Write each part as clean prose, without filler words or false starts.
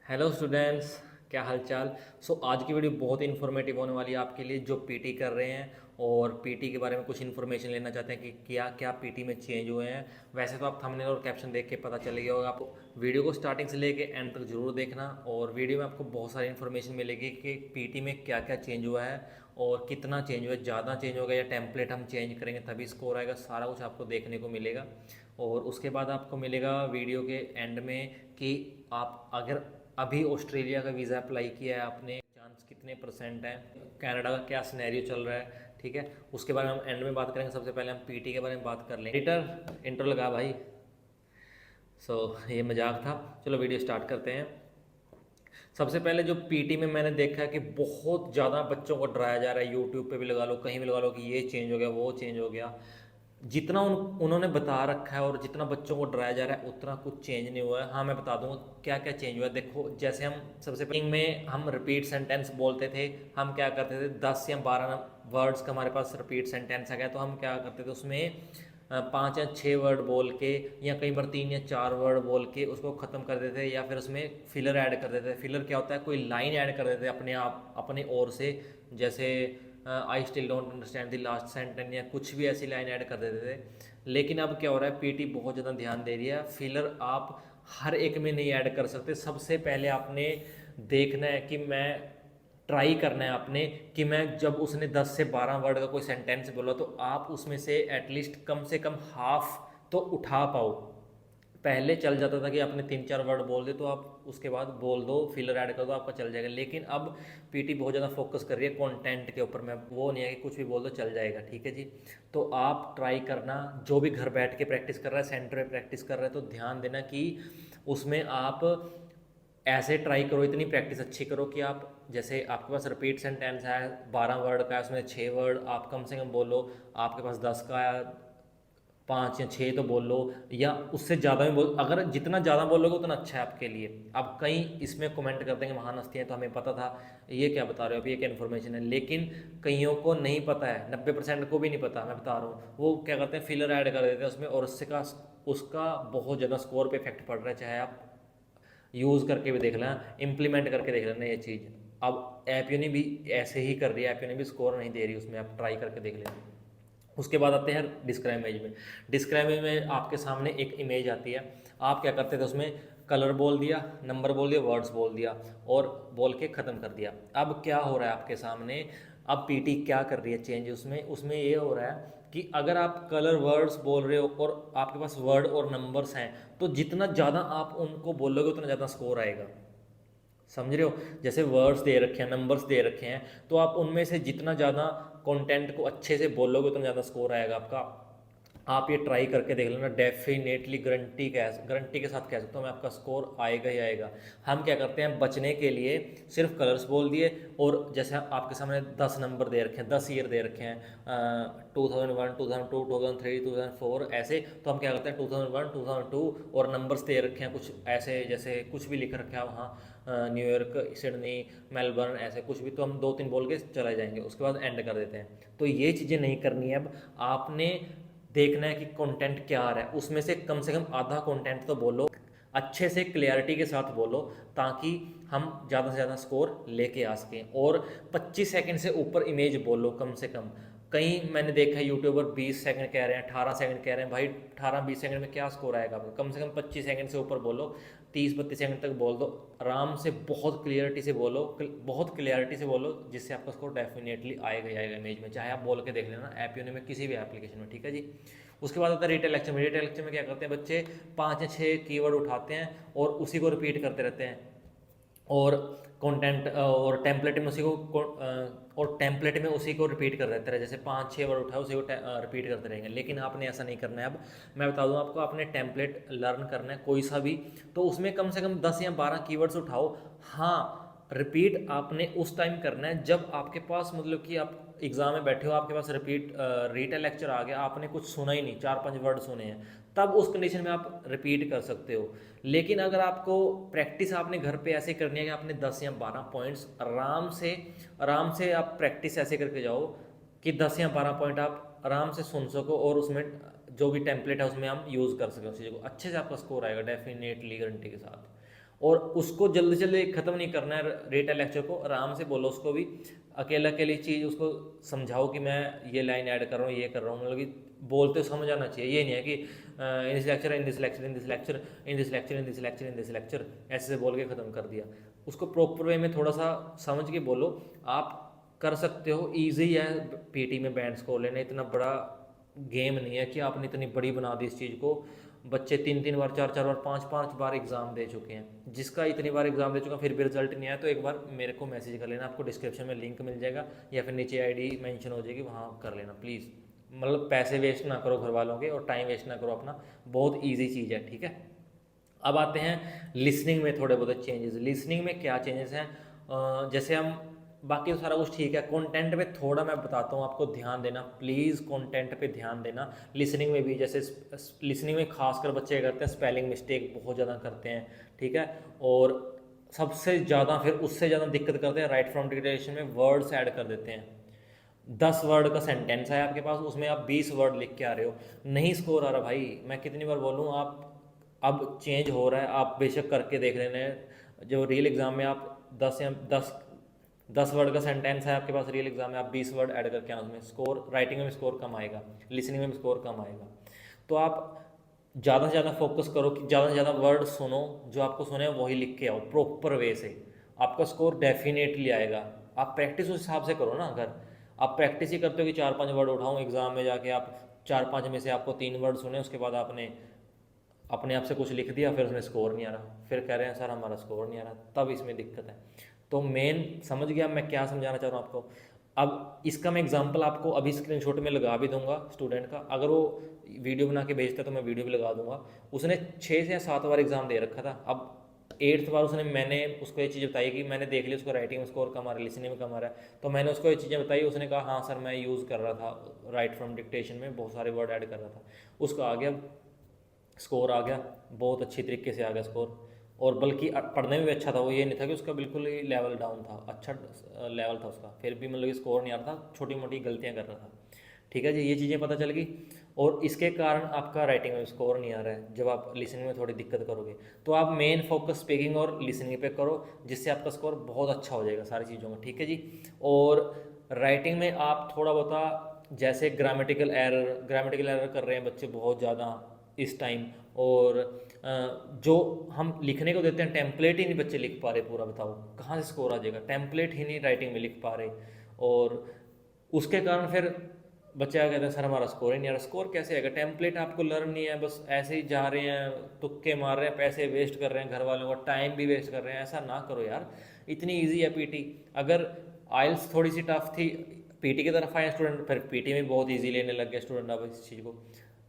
Hello students, क्या हाल चाल। आज की वीडियो बहुत ही इन्फॉर्मेटिव होने वाली है आपके लिए जो पीटी कर रहे हैं और पीटी के बारे में कुछ इन्फॉर्मेशन लेना चाहते हैं कि क्या क्या पीटी में चेंज हुए हैं। वैसे तो आप थंबनेल और कैप्शन देख के पता चल गया होगा आपको। वीडियो को स्टार्टिंग से लेके एंड तक जरूर देखना और वीडियो में आपको बहुत सारी इन्फॉर्मेशन मिलेगी कि पीटी में क्या क्या चेंज हुआ है और कितना चेंज हुआ है, ज़्यादा चेंज होगा या टेम्पलेट हम चेंज करेंगे तभी स्कोर आएगा। सारा कुछ आपको देखने को मिलेगा और उसके बाद आपको मिलेगा वीडियो के एंड में कि आप अगर अभी ऑस्ट्रेलिया का वीज़ा अप्लाई किया है आपने, चांस कितने परसेंट हैं, कनाडा का क्या सिनेरियो चल रहा है। ठीक है, उसके बारे में हम एंड में बात करेंगे। सबसे पहले हम पीटी के बारे में बात कर लेंगे। एडिटर इंट्रो लगा भाई। ये मजाक था। चलो वीडियो स्टार्ट करते हैं। सबसे पहले जो पीटी में मैंने देखा है कि बहुत ज़्यादा बच्चों को डराया जा रहा है। यूट्यूब पे भी लगा लो, कहीं भी लगा लो कि ये चेंज हो गया, वो चेंज हो गया। जितना उन्होंने बता रखा है और जितना बच्चों को डराया जा रहा है उतना कुछ चेंज नहीं हुआ है। हाँ, मैं बता दूंगा क्या क्या चेंज हुआ है। देखो, जैसे हम सबसे पहले में हम रिपीट सेंटेंस बोलते थे। हम क्या करते थे, 10 या 12 वर्ड्स का हमारे पास रिपीट सेंटेंस आ गया तो हम क्या करते थे उसमें 5 या 6 वर्ड बोल के या कई बार 3 या 4 वर्ड बोल के उसको ख़त्म कर देते थे या फिर उसमें फिलर ऐड कर देते थे। फिलर क्या होता है, कोई लाइन ऐड कर देते थे अपने आप अपने ओर से, जैसे I still don't understand the last sentence या कुछ भी ऐसी लाइन ऐड कर देते थे। लेकिन अब क्या हो रहा है, पीटी बहुत ज़्यादा ध्यान दे रही है। फिलर आप हर एक में नहीं ऐड कर सकते। सबसे पहले आपने देखना है कि मैं ट्राई करना है आपने कि मैं जब उसने 10 से 12 वर्ड का कोई सेंटेंस बोला तो आप उसमें से एटलीस्ट कम से कम हाफ तो उठा पाओ। पहले चल जाता था कि आपने 3-4 वर्ड बोल दे तो आप उसके बाद बोल दो, फिलर ऐड कर दो, आपका चल जाएगा। लेकिन अब पीटी बहुत ज़्यादा फोकस कर रही है कंटेंट के ऊपर। मैं वो नहीं है कि कुछ भी बोल दो चल जाएगा। ठीक है जी, तो आप ट्राई करना। जो भी घर बैठ के प्रैक्टिस कर रहा है, सेंटर में प्रैक्टिस कर रहा है, तो ध्यान देना कि उसमें आप ऐसे ट्राई करो, इतनी प्रैक्टिस अच्छी करो कि आप, जैसे आपके पास रिपीट सेंटेंस है 12 वर्ड का है, उसमें 6 वर्ड आप कम से कम बोलो। आपके पास 10 का है, 5 या 6 तो बोल लो, या उससे ज़्यादा भी बोल। अगर जितना ज़्यादा बोलोगे उतना अच्छा है आपके लिए। अब कई इसमें कमेंट कर देंगे महान हस्तियाँ तो हमें पता था, ये क्या बता रहे हो, अभी ये क्या इन्फॉर्मेशन है। लेकिन कईयों को नहीं पता है, 90% को भी नहीं पता। मैं बता रहा हूँ, वो क्या करते हैं, फिलर ऐड कर देते हैं उसमें और उससे का उसका बहुत ज़्यादा स्कोर पे इफेक्ट पड़ रहा है। चाहे आप यूज़ करके भी देख लेना, इम्प्लीमेंट करके देख लेना ये चीज़। अब एपीओनी भी ऐसे ही कर रही है, एपीओनी भी स्कोर नहीं दे रही उसमें, आप ट्राई करके देख लेना। उसके बाद आते हैं डिस्क्राइब इमेज में। डिस्क्राइब इमेज में आपके सामने एक इमेज आती है। आप क्या करते थे उसमें, कलर बोल दिया, नंबर बोल दिया, वर्ड्स बोल दिया और बोल के ख़त्म कर दिया। अब क्या हो रहा है आपके सामने, अब पीटी क्या कर रही है चेंज उसमें उसमें ये हो रहा है कि अगर आप कलर वर्ड्स बोल रहे हो और आपके पास वर्ड और नंबर्स हैं तो जितना ज़्यादा आप उनको बोलोगे उतना ज़्यादा स्कोर आएगा। समझ रहे हो, जैसे वर्ड्स दे रखे हैं, नंबर्स दे रखे हैं, तो आप उनमें से जितना ज़्यादा कंटेंट को अच्छे से बोलोगे उतना ज़्यादा स्कोर आएगा आपका। आप ये ट्राई करके देख लेना, डेफिनेटली गारंटी के साथ कह सकता हूँ मैं, आपका स्कोर आएगा ही आएगा। हम क्या करते हैं बचने के लिए, सिर्फ कलर्स बोल दिए और जैसे आपके सामने 10 नंबर दे रखे हैं, 10 ईयर दे रखे हैं, 2001, 2002, 2003, 2004 ऐसे, तो हम क्या करते हैं 2001, 2002 और नंबर्स दे रखे हैं कुछ ऐसे, जैसे कुछ भी लिख रखा है वहाँ, न्यूयॉर्क, सिडनी, मेलबर्न, ऐसे कुछ भी, तो हम 2-3 बोल के चले जाएंगे, उसके बाद एंड कर देते हैं। तो ये चीज़ें नहीं करनी है। अब आपने देखना है कि कंटेंट क्या आ रहा है, उसमें से कम आधा कंटेंट तो बोलो, अच्छे से क्लियरिटी के साथ बोलो, ताकि हम ज़्यादा से ज़्यादा स्कोर लेके आ सकें। और 25 सेकंड से ऊपर इमेज बोलो कम से कम। कहीं मैंने देखा है यूट्यूबर 20 सेकंड कह रहे हैं, 18 सेकंड कह रहे हैं। भाई 18-20 सेकंड में क्या स्कोर आएगा आपका, कम से कम 25 सेकंड से ऊपर बोलो, 30-32 सेकंड तक बोल दो आराम से, बहुत क्लियरिटी से बोलो, बहुत क्लियरिटी से बोलो, जिससे आपका स्कोर डेफिनेटली आएगा ही आएगा इमेज में। चाहे आप बोल के देख लेना ऐप यूने में, किसी भी एप्लीकेशन में। ठीक है जी। उसके बाद आता है रिटेल लेक्चर में। रिटेल लेक्चर में क्या करते हैं बच्चे, 5 या 6 कीवर्ड उठाते हैं और उसी को रिपीट करते रहते हैं और कंटेंट और टेम्पलेट में उसी को और टेम्पलेट में उसी को रिपीट कर देते रहे। जैसे 5-6 वर्ड उठाए उसी को रिपीट करते रहेंगे। लेकिन आपने ऐसा नहीं करना है। अब मैं बता दूं आपको, आपने टेम्पलेट लर्न करना है कोई सा भी, तो उसमें कम से कम 10 या 12 कीवर्ड्स उठाओ। हाँ, रिपीट आपने उस टाइम करना है जब आपके पास, मतलब कि आप एग्जाम में बैठे हो, आपके पास रिटेल लेक्चर आ गया, आपने कुछ सुना ही नहीं, 4-5 वर्ड सुने हैं, तब उस कंडीशन में आप रिपीट कर सकते हो। लेकिन अगर आपको प्रैक्टिस आपने घर पे ऐसे करनी है कि आपने 10 या 12 पॉइंट्स आराम से आप प्रैक्टिस ऐसे करके जाओ कि 10 या 12 पॉइंट आप आराम से सुन सको और उसमें जो भी टेम्पलेट है उसमें हम यूज़ कर सकें उस चीज़ को, अच्छे से आपका स्कोर आएगा डेफिनेटली, गारंटी के साथ। और उसको जल्दी जल्दी ख़त्म नहीं करना है रिटेल लेक्चर को, आराम से बोलो उसको भी, अकेला अकेली चीज़ उसको समझाओ कि मैं ये लाइन ऐड कर रहा हूँ, ये कर रहा हूँ, मतलब कि बोलते समझ आना चाहिए। ये नहीं है कि in this lecture, in this lecture, in this lecture, in this lecture, in this lecture, in this lecture, ऐसे से बोल के ख़त्म कर दिया। उसको प्रॉपर वे में थोड़ा सा समझ के बोलो। आप कर सकते हो, ईजी है पीटी में बैंड स्कोर लेना, इतना बड़ा गेम नहीं है कि आपने इतनी बड़ी बना दी इस चीज़ को। बच्चे 3 3 बार, 4 4 बार, 5 5 बार एग्ज़ाम दे चुके हैं। जिसका इतनी बार एग्ज़ाम दे चुका फिर भी रिजल्ट नहीं आया, तो एक बार मेरे को मैसेज कर लेना, आपको डिस्क्रिप्शन में लिंक मिल जाएगा या फिर नीचे आईडी मेंशन हो जाएगी, वहाँ कर लेना प्लीज़। मतलब पैसे वेस्ट ना करो घर वालों के और टाइम वेस्ट ना करो अपना, बहुत ईजी चीज़ है, ठीक है। अब आते हैं लिसनिंग में थोड़े बहुत चेंजेस। लिसनिंग में क्या चेंजेस हैं, जैसे हम, बाकी तो सारा कुछ ठीक है, कंटेंट पे थोड़ा मैं बताता हूँ आपको, ध्यान देना प्लीज़, कंटेंट पे ध्यान देना। लिसनिंग में भी जैसे लिसनिंग में खासकर बच्चे करते हैं स्पेलिंग मिस्टेक बहुत ज़्यादा करते हैं, ठीक है। और सबसे ज़्यादा फिर उससे ज़्यादा दिक्कत करते हैं राइट फ्रॉम डिक्टेशन में वर्ड्स ऐड कर देते हैं। 10 वर्ड का सेंटेंस है आपके पास, उसमें आप 20 वर्ड लिख के आ रहे हो, नहीं स्कोर आ रहा भाई। मैं कितनी बार बोलूँ, आप अब चेंज हो रहा है, आप बेशक करके देख लेना है। जो रियल एग्ज़ाम में आप 10 वर्ड का सेंटेंस है आपके पास, रियल एग्ज़ाम में आप 20 वर्ड ऐड करके आना, उसमें स्कोर, राइटिंग में स्कोर कम आएगा, लिसनिंग में स्कोर कम आएगा। तो आप ज़्यादा से ज़्यादा फोकस करो कि ज़्यादा से ज़्यादा वर्ड सुनो, जो आपको सुने वही लिख के आओ प्रॉपर वे से, आपका स्कोर डेफिनेटली आएगा। आप प्रैक्टिस उस हिसाब से करो ना। अगर आप प्रैक्टिस ही करते हो कि 4 5 वर्ड उठाऊँ एग्ज़ाम में जाके, आप 4 5 में से आपको 3 वर्ड सुने, उसके बाद आपने अपने आप से कुछ लिख दिया, फिर उसमें स्कोर नहीं आ रहा, फिर कह रहे हैं सर हमारा स्कोर नहीं आ रहा, तब इसमें दिक्कत है। तो मेन समझ गया मैं क्या समझाना चाह रहा हूँ आपको। अब इसका मैं एग्जांपल आपको अभी स्क्रीनशॉट में लगा भी दूंगा स्टूडेंट का, अगर वो वीडियो बना के भेजता है तो मैं वीडियो भी लगा दूंगा। उसने 6 से 7 बार एग्ज़ाम दे रखा था। अब 8th बार उसने, मैंने उसको ये चीज़ बताई कि मैंने देख लिया उसको राइटिंग में स्कोर कम आ रहा है, लिसनिंग में कम आ रहा है, तो मैंने उसको ये चीज़ें बताई। उसने कहा हाँ सर मैं यूज़ कर रहा था राइट फ्रॉम डिक्टेशन में, बहुत सारे वर्ड ऐड कर रहा था, उसका आ गया स्कोर, आ गया बहुत अच्छी तरीके से आ गया स्कोर। और बल्कि पढ़ने में भी अच्छा था वो, ये नहीं था कि उसका बिल्कुल ही लेवल डाउन था, अच्छा लेवल था उसका, फिर भी मतलब स्कोर नहीं आ रहा था, छोटी मोटी गलतियाँ कर रहा था, ठीक है जी। ये चीज़ें पता चल गई। और इसके कारण आपका राइटिंग में स्कोर नहीं आ रहा है, जब आप लिसनिंग में थोड़ी दिक्कत करोगे, तो आप मेन फोकस स्पीकिंग और लिसनिंग पे करो, जिससे आपका स्कोर बहुत अच्छा हो जाएगा सारी चीज़ों में, ठीक है जी। और राइटिंग में आप थोड़ा बहुत, जैसे ग्रामेटिकल एरर कर रहे हैं बच्चे बहुत ज़्यादा इस टाइम, और जो हम लिखने को देते हैं टेम्पलेट ही नहीं बच्चे लिख पा रहे पूरा, बताओ कहाँ से स्कोर आ जाएगा, टेम्पलेट ही नहीं राइटिंग में लिख पा रहे। और उसके कारण फिर बच्चे क्या कहते हैं सर हमारा स्कोर ही नहीं आ रहा। स्कोर कैसे आएगा, टेम्पलेट आपको लर्न नहीं है, बस ऐसे ही जा रहे हैं, तुक्के मार रहे हैं, पैसे वेस्ट कर रहे हैं, घर वालों का टाइम भी वेस्ट कर रहे हैं। ऐसा ना करो यार, इतनी ईजी है पीटी। अगर आइल्स थोड़ी सी टफ थी, पीटी की तरफ आए स्टूडेंट, फिर पीटी में बहुत ईजी लेने लग गए स्टूडेंट अब इस चीज़ को।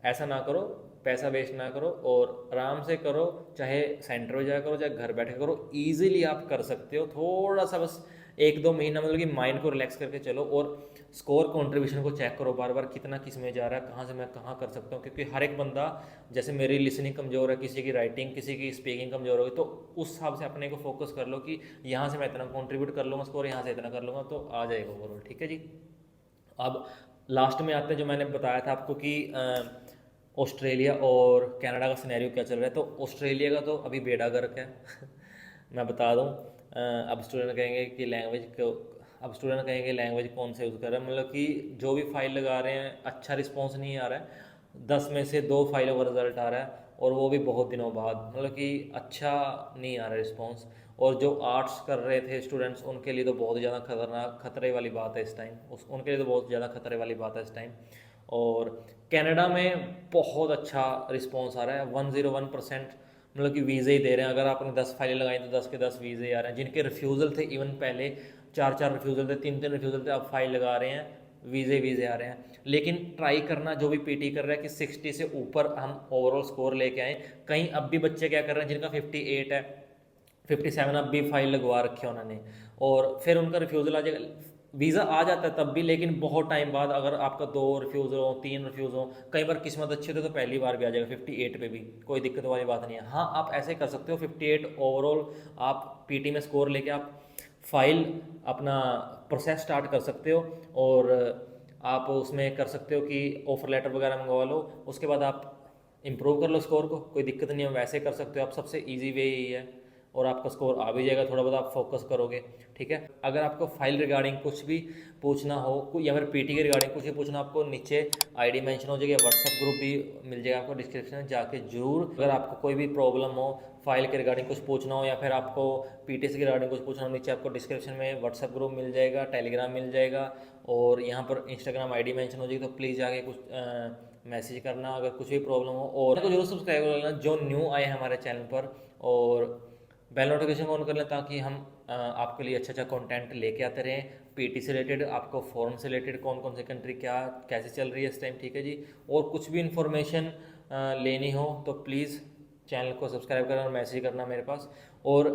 ऐसा ना करो, पैसा वेस्ट ना करो और आराम से करो, चाहे सेंटर में जाया करो चाहे घर बैठे करो, ईजिली आप कर सकते हो। थोड़ा सा बस 1 2 महीना मतलब कि माइंड को रिलैक्स करके चलो, और स्कोर कंट्रीब्यूशन को चेक करो बार बार, कितना किस में जा रहा है, कहाँ से मैं कहाँ कर सकता हूँ। क्योंकि हर एक बंदा, जैसे मेरी लिसनिंग कमज़ोर है, किसी की राइटिंग, किसी की स्पीकिंग कमज़ोर होगी, तो उस हिसाब से अपने को फोकस कर लो कि यहाँ से मैं इतना कंट्रीब्यूट कर लूँगा स्कोर, यहाँ से इतना कर लूँगा, तो आ जाएगा ओवरऑल, ठीक है जी। अब लास्ट में आते हैं, जो मैंने बताया था आपको कि ऑस्ट्रेलिया और कनाडा का सिनेरियो क्या चल रहा है। तो ऑस्ट्रेलिया का तो अभी बेड़ा गर्क है मैं बता दूं। अब स्टूडेंट कहेंगे कि लैंग्वेज को, अब स्टूडेंट कहेंगे लैंग्वेज कौन से यूज़ कर रहे हैं, मतलब कि जो भी फाइल लगा रहे हैं अच्छा रिस्पॉन्स नहीं आ रहा है। 10 में से 2 फाइलों का रिजल्ट आ रहा है, और वो भी बहुत दिनों बाद, मतलब कि अच्छा नहीं आ रहा रिस्पॉन्स। और जो आर्ट्स कर रहे थे स्टूडेंट्स, उनके लिए तो बहुत ज़्यादा खतरनाक, खतरे वाली बात है इस टाइम, उनके लिए तो बहुत ज़्यादा खतरे वाली बात है इस टाइम। और कनाडा में बहुत अच्छा रिस्पॉन्स आ रहा है, 101%, मतलब कि वीज़े ही दे रहे हैं। अगर आपने 10 फाइलें लगाई तो 10 के 10 वीज़े आ रहे हैं। जिनके रिफ्यूज़ल थे, इवन पहले 4 4 रिफ्यूज़ल थे, 3 3 रिफ्यूज़ल थे, अब फाइल लगा रहे हैं, वीज़े आ रहे हैं। लेकिन ट्राई करना जो भी पीटी कर रहा है कि 60 से ऊपर हम ओवरऑल स्कोर लेके आएँ। कहीं अब भी बच्चे क्या कर रहे हैं जिनका 58 है, 57 अब भी फाइल लगवा रखी है उन्होंने, और फिर उनका रिफ्यूज़ल आ जाएगा, वीज़ा आ जाता है तब भी, लेकिन बहुत टाइम बाद। अगर आपका 2 रिफ्यूज़ हो, 3 रिफ्यूज़ हो, कई बार किस्मत अच्छी होती है तो पहली बार भी आ जाएगा 58 पे भी, कोई दिक्कत वाली बात नहीं है। हाँ आप ऐसे कर सकते हो, 58 ओवरऑल आप पीटी में स्कोर लेके आप फाइल अपना प्रोसेस स्टार्ट कर सकते हो, और आप उसमें कर सकते हो कि ऑफर लेटर वगैरह मंगवा लो, उसके बाद आप इम्प्रूव कर लो स्कोर को, कोई दिक्कत नहीं है, वैसे कर सकते हो आप, सबसे ईजी वे यही है। और आपका स्कोर आ भी जाएगा, थोड़ा बहुत आप फोकस करोगे। ठीक है, अगर आपको फाइल रिगार्डिंग कुछ भी पूछना हो या फिर पीटी के रिगार्डिंग कुछ भी पूछना, आपको नीचे आईडी मेंशन हो जाएगी, व्हाट्सएप ग्रुप भी मिल जाएगा आपको डिस्क्रिप्शन में, जाके जरूर अगर आपको कोई भी प्रॉब्लम हो, फाइल के रिगार्डिंग कुछ पूछना हो या फिर आपको पीटीसी के रिगार्डिंग कुछ पूछना हो, नीचे आपको डिस्क्रिप्शन में व्हाट्सएप ग्रुप मिल जाएगा, टेलीग्राम मिल जाएगा और यहाँ पर इंस्टाग्राम आईडी मेंशन हो जाएगी। तो प्लीज़ जाके कुछ मैसेज करना अगर कुछ भी प्रॉब्लम हो, और तो जरूर सब्सक्राइब कर लेना जो न्यू आए हमारे चैनल पर, और बेल नोटिफिकेशन ऑन कर लें ताकि हम आपके लिए अच्छा अच्छा कंटेंट लेके आते रहें। पीटी से रिलेटेड, आपको फॉरेन से रिलेटेड, कौन कौन से कंट्री क्या कैसे चल रही है इस टाइम, ठीक है जी। और कुछ भी इन्फॉर्मेशन लेनी हो तो प्लीज़ चैनल को सब्सक्राइब करना और मैसेज करना मेरे पास। और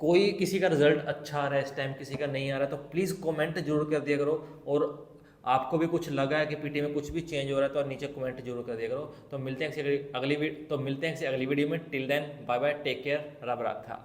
कोई किसी का रिजल्ट अच्छा आ रहा है इस टाइम, किसी का नहीं आ रहा है, तो प्लीज़ कमेंट जरूर कर दिया करो। और आपको भी कुछ लगा है कि पीटी में कुछ भी चेंज हो रहा है तो नीचे कमेंट जरूर कर दिया करो। तो मिलते हैं किसी अगली वीडियो में। Till then bye bye, take care, रब रखा।